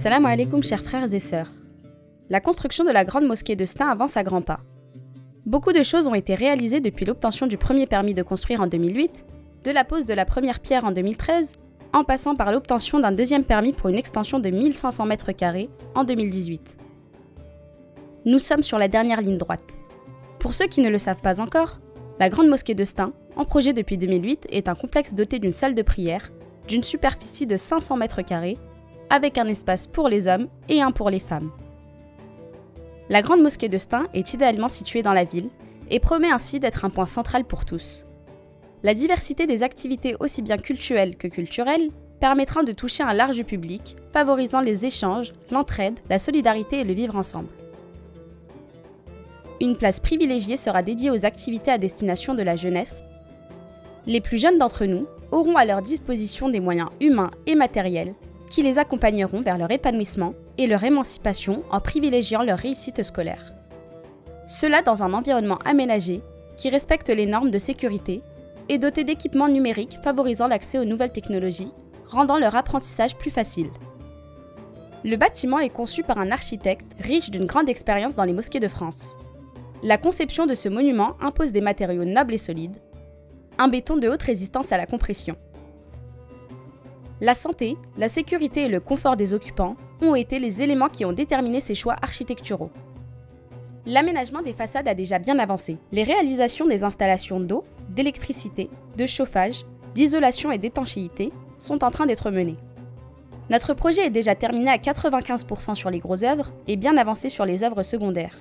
Assalamu alaikum chers frères et sœurs. La construction de la grande mosquée de Stein avance à grands pas. Beaucoup de choses ont été réalisées depuis l'obtention du premier permis de construire en 2008, de la pose de la première pierre en 2013, en passant par l'obtention d'un deuxième permis pour une extension de 1500 m² en 2018. Nous sommes sur la dernière ligne droite. Pour ceux qui ne le savent pas encore, la grande mosquée de Stein, en projet depuis 2008, est un complexe doté d'une salle de prière, d'une superficie de 500 m², avec un espace pour les hommes et un pour les femmes. La grande mosquée de Stein est idéalement située dans la ville et promet ainsi d'être un point central pour tous. La diversité des activités aussi bien cultuelles que culturelles permettra de toucher un large public, favorisant les échanges, l'entraide, la solidarité et le vivre ensemble. Une place privilégiée sera dédiée aux activités à destination de la jeunesse. Les plus jeunes d'entre nous auront à leur disposition des moyens humains et matériels qui les accompagneront vers leur épanouissement et leur émancipation en privilégiant leur réussite scolaire. Cela dans un environnement aménagé qui respecte les normes de sécurité et doté d'équipements numériques favorisant l'accès aux nouvelles technologies, rendant leur apprentissage plus facile. Le bâtiment est conçu par un architecte riche d'une grande expérience dans les mosquées de France. La conception de ce monument impose des matériaux nobles et solides, un béton de haute résistance à la compression. La santé, la sécurité et le confort des occupants ont été les éléments qui ont déterminé ces choix architecturaux. L'aménagement des façades a déjà bien avancé. Les réalisations des installations d'eau, d'électricité, de chauffage, d'isolation et d'étanchéité sont en train d'être menées. Notre projet est déjà terminé à 95% sur les grosses œuvres et bien avancé sur les œuvres secondaires.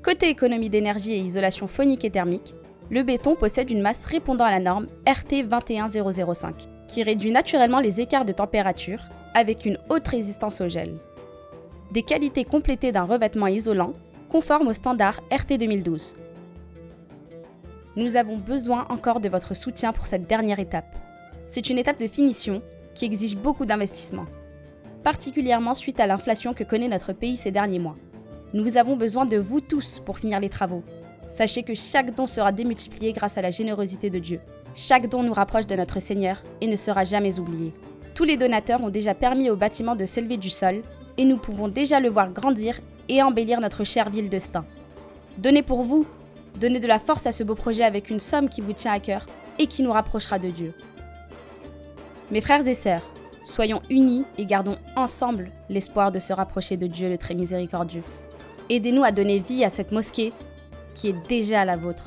Côté économie d'énergie et isolation phonique et thermique, le béton possède une masse répondant à la norme RT 21005, qui réduit naturellement les écarts de température avec une haute résistance au gel. Des qualités complétées d'un revêtement isolant, conforme au standard RT 2012. Nous avons besoin encore de votre soutien pour cette dernière étape. C'est une étape de finition qui exige beaucoup d'investissement, particulièrement suite à l'inflation que connaît notre pays ces derniers mois. Nous avons besoin de vous tous pour finir les travaux. Sachez que chaque don sera démultiplié grâce à la générosité de Dieu. Chaque don nous rapproche de notre Seigneur et ne sera jamais oublié. Tous les donateurs ont déjà permis au bâtiment de s'élever du sol et nous pouvons déjà le voir grandir et embellir notre chère ville de Stein. Donnez pour vous, donnez de la force à ce beau projet avec une somme qui vous tient à cœur et qui nous rapprochera de Dieu. Mes frères et sœurs, soyons unis et gardons ensemble l'espoir de se rapprocher de Dieu le très miséricordieux. Aidez-nous à donner vie à cette mosquée qui est déjà la vôtre.